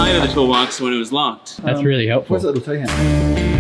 side of the toolbox when it was locked. That's really helpful. Where's the little T-hand?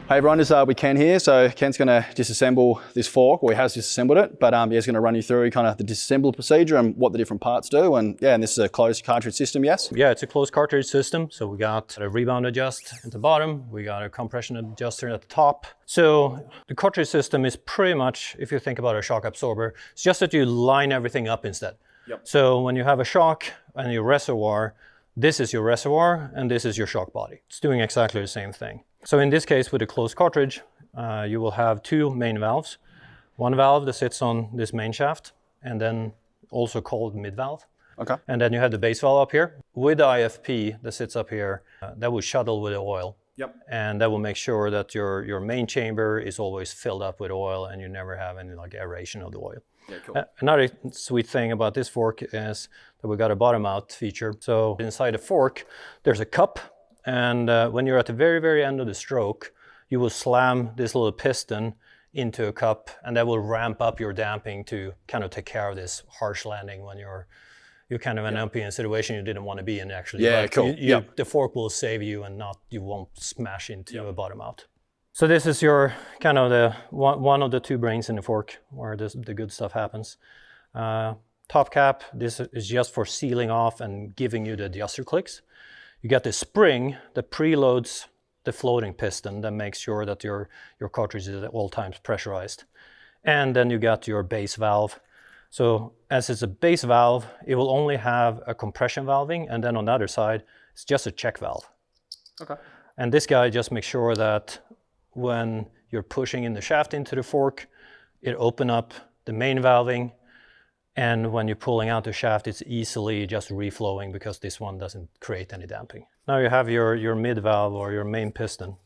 Hey everyone, it's with Ken here. So Ken's going to disassemble this fork, or he has disassembled it, but he's going to run you through kind of the disassembly procedure and what the different parts do. And yeah, and this is a closed cartridge system, yes? Yeah, it's a closed cartridge system. So we got a rebound adjust at the bottom, we got a compression adjuster at the top. So the cartridge system is pretty much, if you think about a shock absorber, it's just that you line everything up instead. Yep. So when you have a shock and your reservoir, this is your reservoir and this is your shock body. It's doing exactly the same thing. So in this case, with a closed cartridge, you will have two main valves. One valve that sits on this main shaft, and then also called mid valve. Okay. And then you have the base valve up here. With the IFP that sits up here, that will shuttle with the oil. Yep. And that will make sure that your main chamber is always filled up with oil and you never have any like aeration of the oil. Yeah, cool. Another sweet thing about this fork is that we got a bottom out feature. So inside the fork, there's a cup. And when you're at the very, very end of the stroke, you will slam this little piston into a cup, and that will ramp up your damping to kind of take care of this harsh landing when you're kind of end up in a situation you didn't want to be in actually. Yeah, but cool. The fork will save you, and you won't smash into a bottom out. So this is your kind of the one of the two brains in the fork where the good stuff happens. Top cap, this is just for sealing off and giving you the adjuster clicks. You got the spring that preloads the floating piston that makes sure that your cartridge is at all times pressurized. And then you got your base valve. So as it's a base valve, it will only have a compression valving, and then on the other side, it's just a check valve. Okay. And this guy just makes sure that when you're pushing in the shaft into the fork, it open up the main valving, and when you're pulling out the shaft, it's easily just reflowing because this one doesn't create any damping. Now you have your mid valve or your main piston,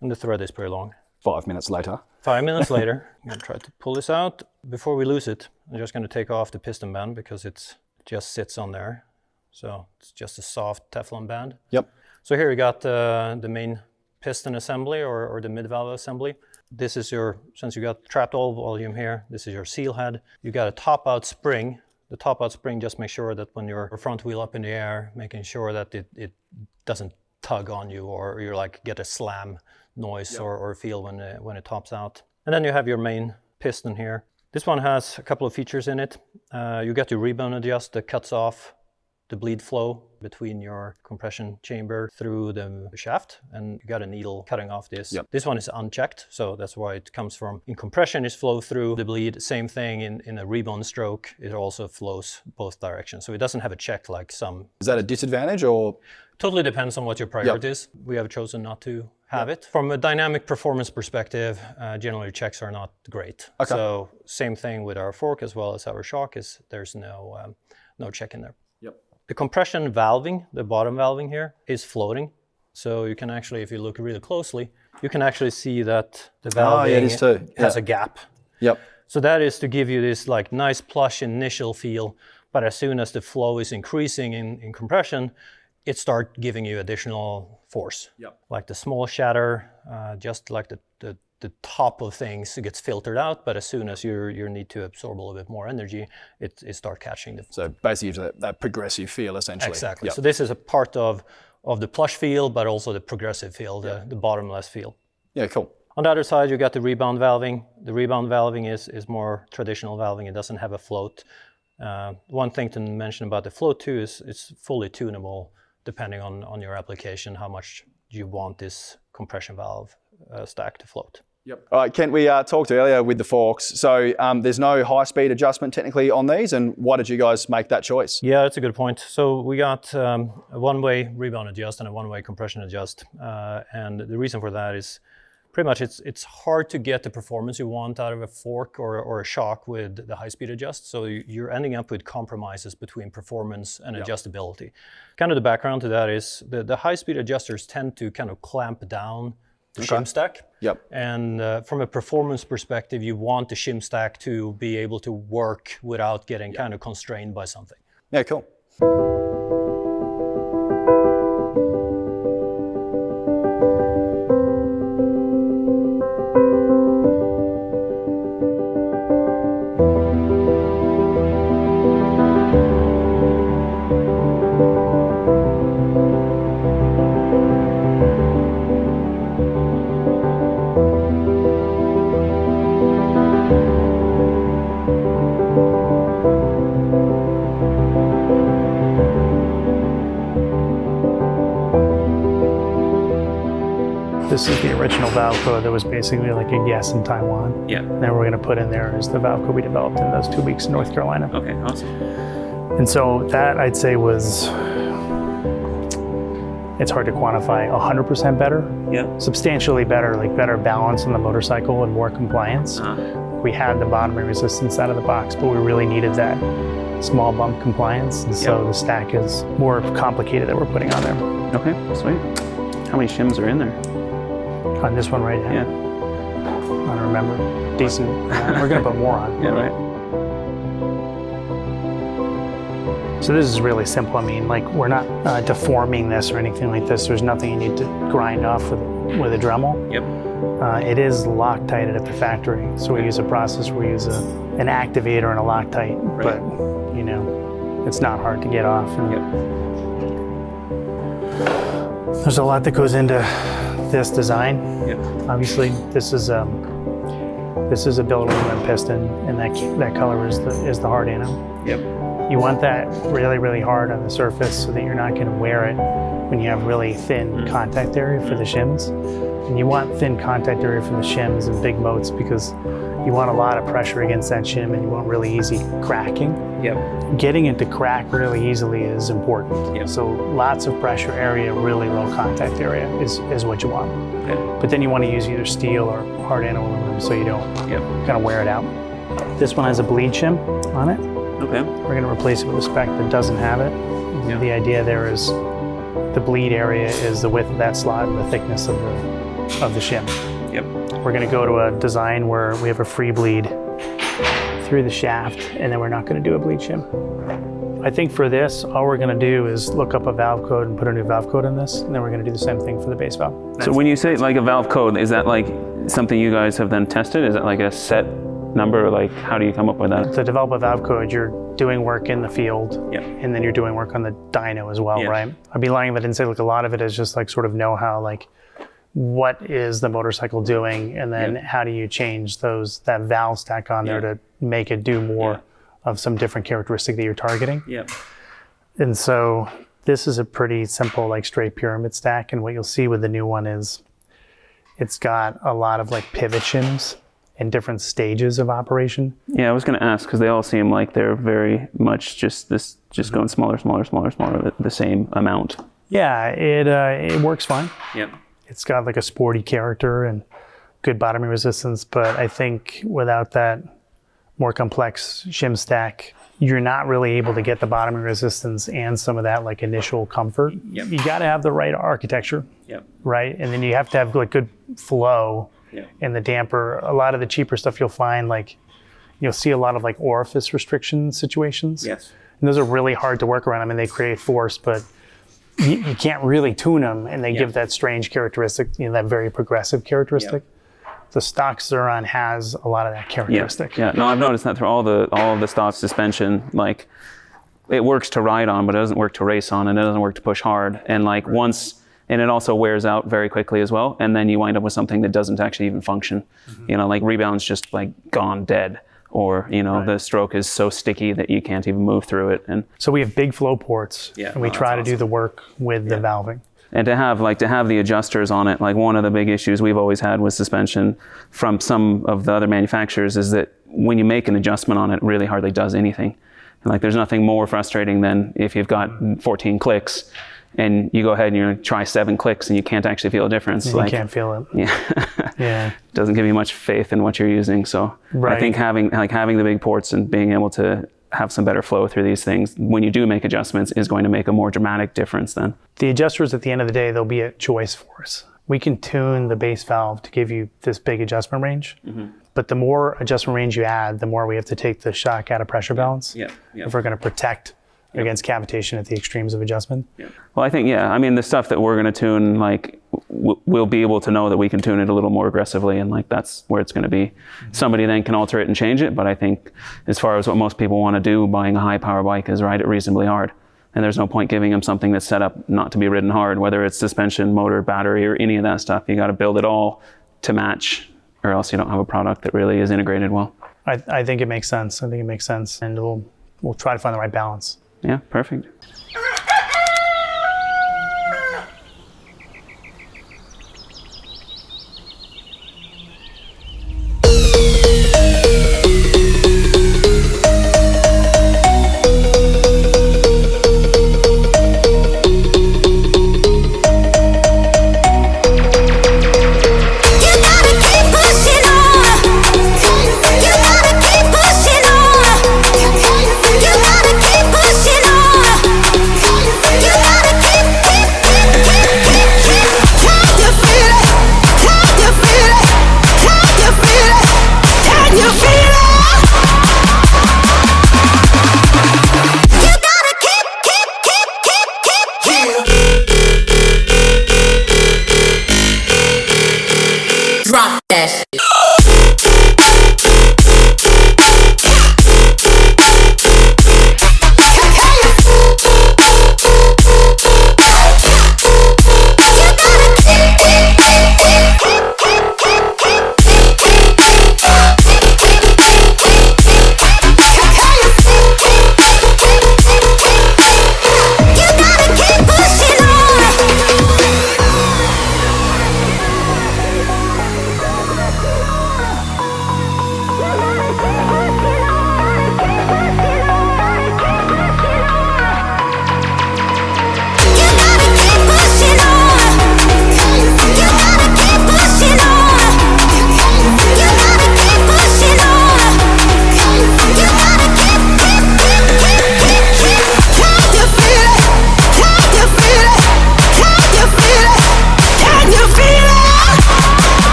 and the thread is pretty long. 5 minutes later. 5 minutes later, I'm gonna try to pull this out. Before we lose it, I'm just gonna take off the piston band because it just sits on there. So it's just a soft Teflon band. Yep. So here we got the main piston assembly or the mid valve assembly. This is since you got trapped oil volume here, this is your seal head. You got a top out spring. The top out spring just makes sure that when your front wheel up in the air, making sure that it doesn't tug on you or you like get a slam noise or feel when it tops out. And then you have your main piston here. This one has a couple of features in it. You got your rebound adjust that cuts off the bleed flow between your compression chamber through the shaft, and you got a needle cutting off this. Yep. This one is unchecked, so that's why it comes from. In compression, is flow through the bleed. Same thing in a rebound stroke, it also flows both directions. So it doesn't have a check like some. Is that a disadvantage or? Totally depends on what your priority is. We have chosen not to have it. From a dynamic performance perspective, generally checks are not great. Okay. So same thing with our fork as well as our shock is there's no check in there. Yep. The compression valving, the bottom valving here, is floating. So you can actually, if you look really closely, you can actually see that the valving has a gap. Yep. So that is to give you this like nice plush initial feel, but as soon as the flow is increasing in compression, it starts giving you additional force. Yep. Like the small shatter, just like the top of things gets filtered out, but as soon as you need to absorb a little bit more energy, it starts catching the. So basically that progressive feel essentially. Exactly. Yep. So this is a part of the plush feel, but also the progressive feel, the bottomless feel. Yeah, cool. On the other side, you got the rebound valving. The rebound valving is more traditional valving. It doesn't have a float. One thing to mention about the float too is it's fully tunable depending on your application, how much you want this compression valve stack to float. Yep. All right, Kent, we talked earlier with the forks. So there's no high-speed adjustment technically on these, and why did you guys make that choice? Yeah, that's a good point. So we got a one-way rebound adjust and a one-way compression adjust. And the reason for that is pretty much it's hard to get the performance you want out of a fork or a shock with the high-speed adjust. So you're ending up with compromises between performance and adjustability. Kind of the background to that is the high-speed adjusters tend to kind of clamp down the shim stack. Yep. And from a performance perspective, you want the shim stack to be able to work without getting kind of constrained by something. Yeah, cool. This is the original valve code that was basically like a yes in Taiwan. Yeah. And then we're going to put in there is the valve code we developed in those 2 weeks in North Carolina. Okay, awesome. And so that I'd say was, it's hard to quantify, 100% better. Yeah. Substantially better, like better balance on the motorcycle and more compliance. We had the bottoming resistance out of the box, but we really needed that small bump compliance. And so the stack is more complicated that we're putting on there. Okay, sweet. How many shims are in there? On this one right now? Yeah. I don't remember. Decent. We're going to put more on. Yeah, right. So this is really simple. I mean, like we're not deforming this or anything like this. There's nothing you need to grind off with a Dremel. Yep. It is Loctited at the factory. So we use a process where we use an activator and a Loctite, but you know, it's not hard to get off. And there's a lot that goes into this design. Yep. Obviously, this is a billet aluminum piston, and that color is the hard anode. Yep. You want that really, really hard on the surface so that you're not going to wear it when you have really thin contact area for the shims. And you want thin contact area for the shims and big moats because you want a lot of pressure against that shim and you want really easy cracking. Yep. Getting it to crack really easily is important. Yep. So lots of pressure area, really low contact area is what you want. Okay. But then you want to use either steel or hard anode aluminum so you don't kind of wear it out. This one has a bleed shim on it. Okay. We're going to replace it with a spec that doesn't have it. Yeah. The idea there is the bleed area is the width of that slot and the thickness of the shim. Yep. We're going to go to a design where we have a free bleed through the shaft, and then we're not going to do a bleed shim. I think for this, all we're going to do is look up a valve code and put a new valve code in this, and then we're going to do the same thing for the base valve. So when you say like a valve code, is that like something you guys have then tested? Is it like a set number? Like how do you come up with that? To develop a valve code, you're doing work in the field, and then you're doing work on the dyno as well, right? I'd be lying if I didn't say like a lot of it is just like sort of know-how, like what is the motorcycle doing, and then how do you change that valve stack on there to make it do more of some different characteristic that you're targeting. And so this is a pretty simple like straight pyramid stack, and what you'll see with the new one is it's got a lot of like pivot shims in different stages of operation. Yeah, I was going to ask because they all seem like they're very much just going smaller, the same amount. Yeah, it works fine. Yep. It's got like a sporty character and good bottoming resistance, but I think without that more complex shim stack, you're not really able to get the bottoming resistance and some of that like initial comfort. You got to have the right architecture, right? And then you have to have like good flow in the damper. A lot of the cheaper stuff you'll find, like you'll see a lot of like orifice restriction situations. Yes. And those are really hard to work around. I mean, they create force, but you can't really tune them, and they give that strange characteristic, that very progressive characteristic. The stock Zuron has a lot of that characteristic. Yeah, no, I've noticed that through all of the stock suspension, like it works to ride on, but it doesn't work to race on, and it doesn't work to push hard. And like and it also wears out very quickly as well. And then you wind up with something that doesn't actually even function. Like rebound's just like gone dead. Or, the stroke is so sticky that you can't even move through it. And so we have big flow ports, and we try to do the work with the valving. And to have the adjusters on it, like one of the big issues we've always had with suspension from some of the other manufacturers is that when you make an adjustment on it, it really hardly does anything. And like there's nothing more frustrating than if you've got 14 clicks and you go ahead and you try 7 clicks and you can't actually feel a difference. You can't feel it. Yeah. Yeah. Doesn't give you much faith in what you're using. So Right. I think having the big ports and being able to have some better flow through these things when you do make adjustments is going to make a more dramatic difference then. The adjusters, at the end of the day, they'll be a choice for us. We can tune the base valve to give you this big adjustment range. But the more adjustment range you add, the more we have to take the shock out of pressure balance. If we're going to protect against cavitation at the extremes of adjustment. Well, I think, I mean, the stuff that we're going to tune, like, we'll be able to know that we can tune it a little more aggressively, and like that's where it's going to be. Somebody then can alter it and change it, but I think as far as what most people want to do buying a high power bike is ride it reasonably hard. And there's no point giving them something that's set up not to be ridden hard, whether it's suspension, motor, battery, or any of that stuff. You got to build it all to match, or else you don't have a product that really is integrated well. I think it makes sense. And we'll try to find the right balance. Yeah, perfect.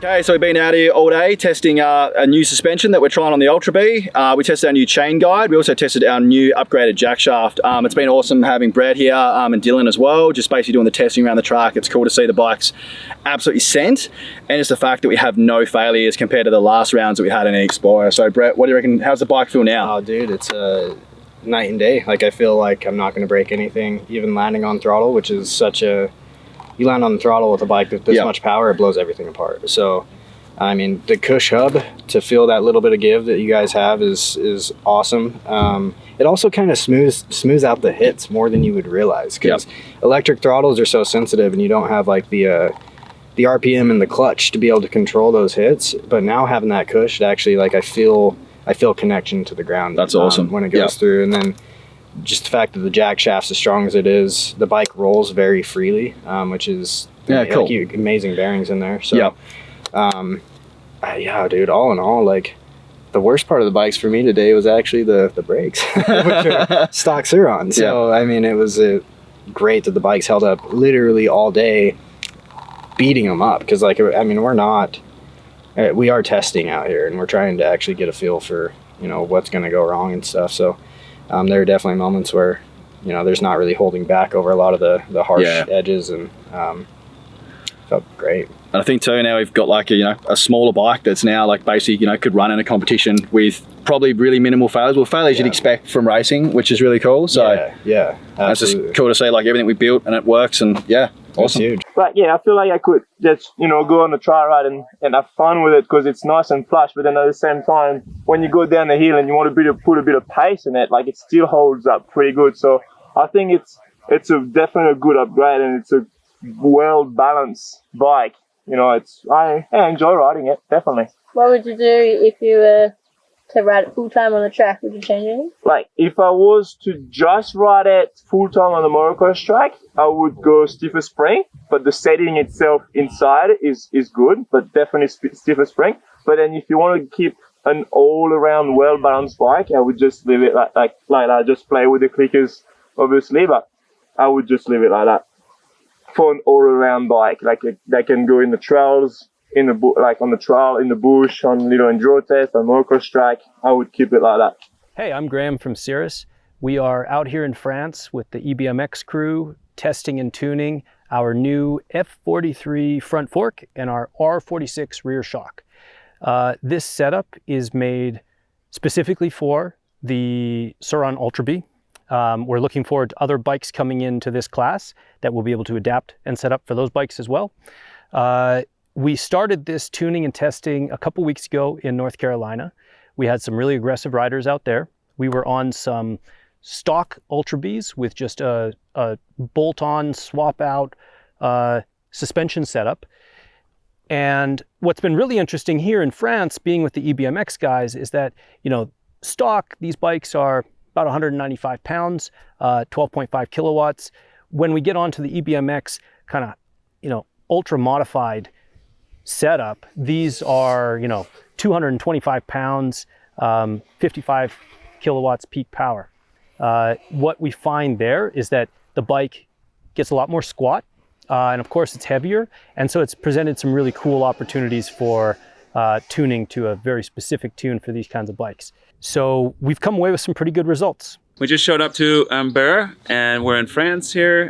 Okay, so we've been out here all day testing a new suspension that we're trying on the Ultra B. We tested our new chain guide. We also tested our new upgraded jack shaft. It's been awesome having Brett here and Dylan as well, just basically doing the testing around the track. It's cool to see the bikes absolutely sent, and it's the fact that we have no failures compared to the last rounds that we had in the Explorer. So Brett, what do you reckon? How's the bike feel now? Oh, dude, it's night and day. Like, I feel like I'm not going to break anything, even landing on throttle, which is such a... You land on the throttle with a bike with this much power, it blows everything apart. So, I mean, the Cush hub, to feel that little bit of give that you guys have is awesome. It also kind of smooths out the hits more than you would realize, because electric throttles are so sensitive and you don't have like the RPM and the clutch to be able to control those hits. But now having that Cush, it actually, like, I feel connection to the ground. That's awesome. When it goes through. And then just the fact that the jack shaft's as strong as it is, the bike rolls very freely, which is cool. Amazing bearings in there. So, yeah, dude, all in all, like, the worst part of the bikes for me today was actually the brakes, which are stock Sirris. So, I mean, it was great that the bikes held up literally all day, beating them up. Because, like, I mean, we are testing out here, and we're trying to actually get a feel for, you know, what's going to go wrong and stuff. So, there are definitely moments where, you know, there's not really holding back over a lot of the harsh edges, and felt felt great. And I think too now we've got like a smaller bike that's now like basically could run in a competition with probably really minimal failures. Well, failures you'd expect from racing, which is really cool. So yeah, it's just cool to see like everything we built and it works, and yeah, awesome. Huge. But yeah, I feel like I could just go on a trail ride and have fun with it because it's nice and flush. But then at the same time, when you go down the hill and you want to put a bit of pace in it, like it still holds up pretty good. So I think it's definitely a good upgrade, and it's a well balanced bike. I enjoy riding it, definitely. What would you do if you were to ride it full time on the track? Would you change anything? Like if I was to just ride it full time on the motocross track, I would go stiffer spring, but the setting itself inside is good, but definitely stiffer spring. But then if you want to keep an all around well balanced bike, I would just leave it like that. Just play with the clickers, obviously, but I would just leave it like that. For an all-around bike, like they can go in the trails, on the trail, in the bush, on little enduro test, on motocross track. I would keep it like that. Hey, I'm Graham from Sirris. We are out here in France with the EBMX crew, testing and tuning our new F43 front fork and our R46 rear shock. This setup is made specifically for the Sur-Ron Ultra B. We're looking forward to other bikes coming into this class that will be able to adapt and set up for those bikes as well. We started this tuning and testing a couple weeks ago in North Carolina. We had some really aggressive riders out there. We were on some stock Ultra Bs with just a bolt-on, swap-out suspension setup. And what's been really interesting here in France, being with the EBMX guys, is that, stock, these bikes are about 195 pounds, 12.5 kilowatts. When we get onto the EBMX kind of, ultra modified setup, these are, 225 pounds, 55 kilowatts peak power. What we find there is that the bike gets a lot more squat, and of course it's heavier. And so it's presented some really cool opportunities for tuning to a very specific tune for these kinds of bikes. So we've come away with some pretty good results. We just showed up to Ambert, and we're in France here.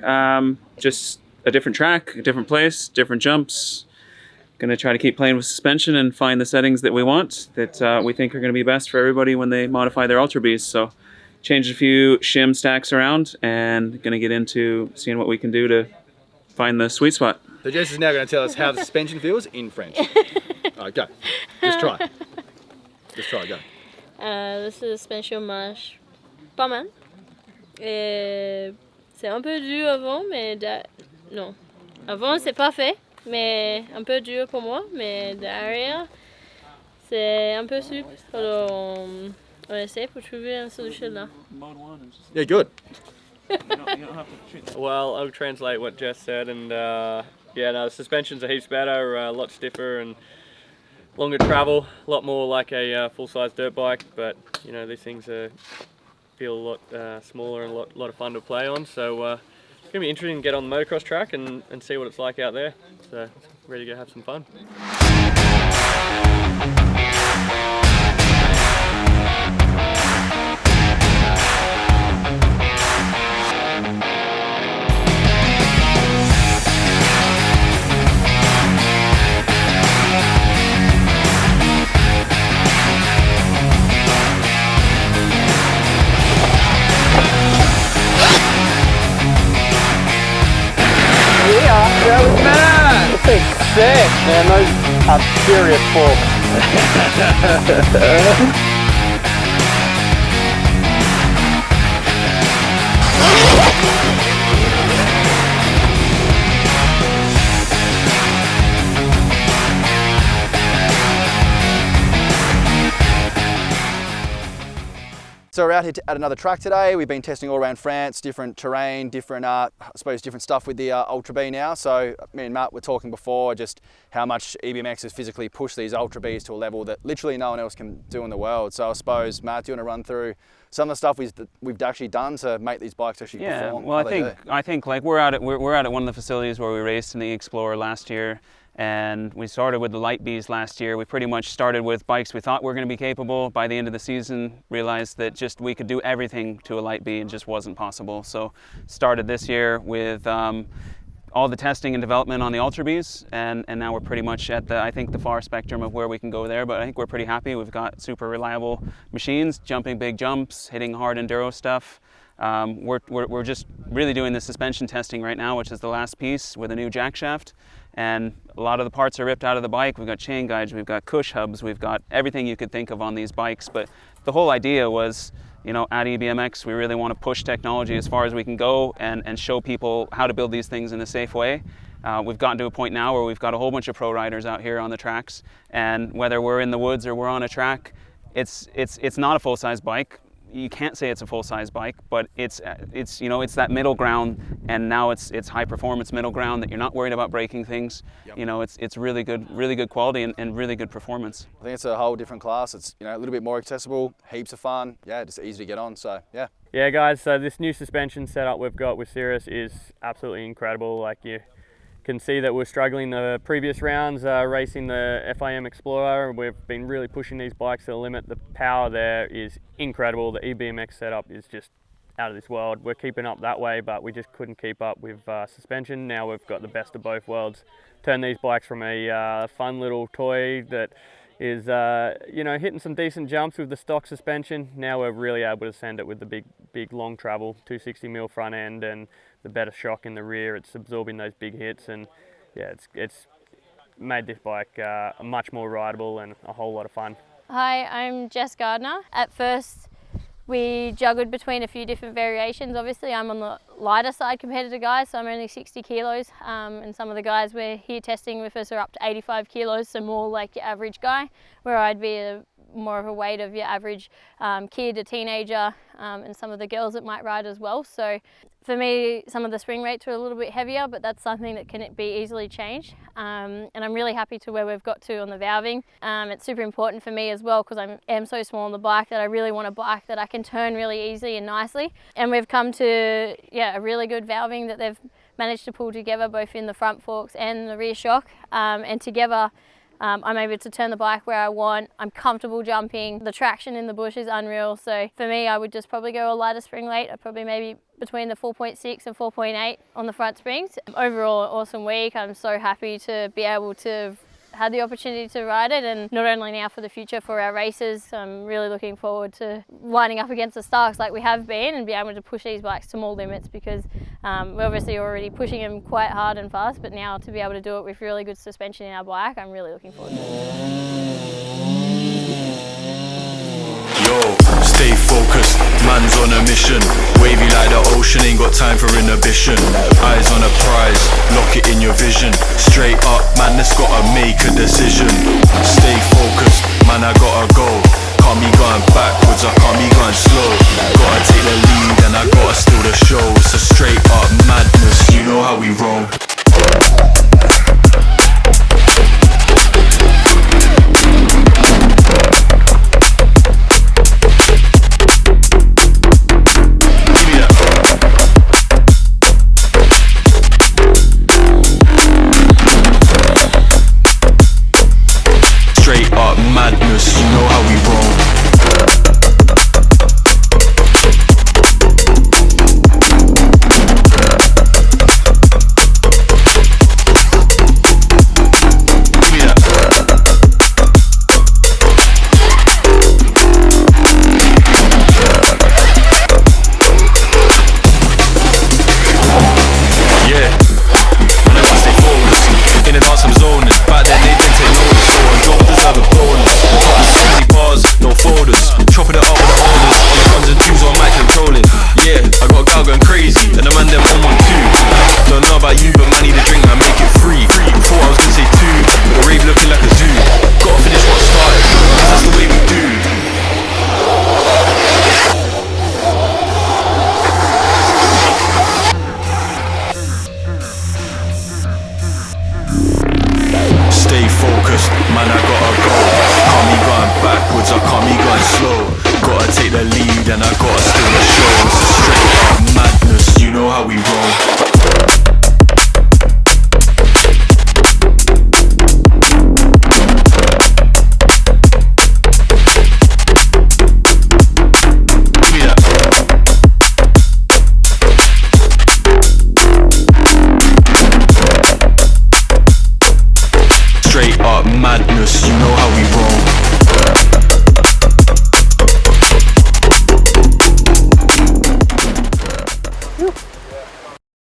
Just a different track, a different place, different jumps. Gonna try to keep playing with suspension and find the settings that we want, that we think are gonna be best for everybody when they modify their Ultra Bs. So changed a few shim stacks around and gonna get into seeing what we can do to find the sweet spot. So Jess is now going to tell us how the suspension feels in French. All right, go. Just try. Go. Le suspension marche pas mal. C'est un peu dur avant, mais non. Avant, c'est parfait, mais un peu dur pour moi. Mais derrière, c'est un peu souple. Alors, on essaie pour trouver une solution là. Yeah, good. Well, I'll translate what Jess said, and the suspensions are heaps better, a lot stiffer and longer travel, a lot more like a full-size dirt bike, but these things feel a lot smaller and a lot of fun to play on, so it's going to be interesting to get on the motocross track and see what it's like out there, so ready to go have some fun. Sick, man, those are serious forks. So we're out here at another track today. We've been testing all around France, different terrain, different, I suppose, different stuff with the Ultra B now. So me and Matt were talking before just how much EBMX has physically pushed these Ultra Bs to a level that literally no one else can do in the world. So I suppose, Matt, do you want to run through some of the stuff we've actually done to make these bikes actually perform? Well, I think like we're out at one of the facilities where we raced in the Explorer last year. And we started with the light Bs last year. We pretty much started with bikes we thought were going to be capable. By the end of the season, realized that just we could do everything to a light B and just wasn't possible. So started this year with all the testing and development on the Ultra Bees, and now we're pretty much at the, I think, the far spectrum of where we can go there, but I think we're pretty happy. We've got super reliable machines, jumping big jumps, hitting hard enduro stuff. We're just really doing the suspension testing right now, which is the last piece with a new jack shaft, and a lot of the parts are ripped out of the bike. We've got chain guides, we've got cush hubs, we've got everything you could think of on these bikes, but the whole idea was, you know, at EBMX, we really want to push technology as far as we can go and show people how to build these things in a safe way. We've gotten to a point now where we've got a whole bunch of pro riders out here on the tracks, and whether we're in the woods or we're on a track, it's not a full-size bike. You can't say it's a full-size bike, but it's you know, it's that middle ground, and now it's high performance middle ground that you're not worried about breaking things. Yep. You know, it's really good quality and really good performance. I think it's a whole different class. It's, you know, a little bit more accessible, heaps of fun. Yeah, just easy to get on. So yeah. Yeah, guys. So this new suspension setup we've got with Sirris is absolutely incredible. Like, you can see that we're struggling the previous rounds racing the FIM Explorer. We've been really pushing these bikes to the limit. The power there is incredible. The EBMX setup is just out of this world. We're keeping up that way, but we just couldn't keep up with suspension. Now we've got the best of both worlds. Turn these bikes from a fun little toy that is you know, hitting some decent jumps with the stock suspension. Now we're really able to send it with the big long travel 260mm front end and the better shock in the rear. It's absorbing those big hits, and yeah, it's made this bike much more rideable and a whole lot of fun. Hi, I'm Jess Gardner. At first we juggled between a few different variations. Obviously I'm on the lighter side compared to the guys, so I'm only 60 kilos, and some of the guys we're here testing with us are up to 85 kilos, so more like your average guy, where I'd be more of a weight of your average kid, a teenager, and some of the girls that might ride as well. So for me, some of the spring rates are a little bit heavier, but that's something that can be easily changed. And I'm really happy to where we've got to on the valving. It's super important for me as well, because I am so small on the bike that I really want a bike that I can turn really easily and nicely. And we've come to, yeah, a really good valving that they've managed to pull together, both in the front forks and the rear shock. And together, I'm able to turn the bike where I want. I'm comfortable jumping. The traction in the bush is unreal. So for me, I would just probably go a lighter spring rate. I'd probably maybe between the 4.6 and 4.8 on the front springs. Overall, awesome week. I'm so happy to be able to had the opportunity to ride it, and not only now for the future for our races. I'm really looking forward to lining up against the Starks like we have been and be able to push these bikes to more limits, because we're obviously already pushing them quite hard and fast, but now to be able to do it with really good suspension in our bike, I'm really looking forward to it. Yo, stay focused, man's on a mission. Wavy like the ocean, ain't got time for inhibition. Eyes on a prize, lock it in your vision. Straight up, man, that's gotta make a decision. Stay focused, man, I gotta go. Can't be going backwards, I can't be going slow. Gotta take the lead and I gotta steal the show. It's a straight up madness, you know how we roll. Madness, you know how we roll. Man, I gotta go. Can't be going backwards, I can't be going slow. Gotta take the lead and I gotta steal the show. It's a straight up madness, you know how we roll. madness, you know how we roll.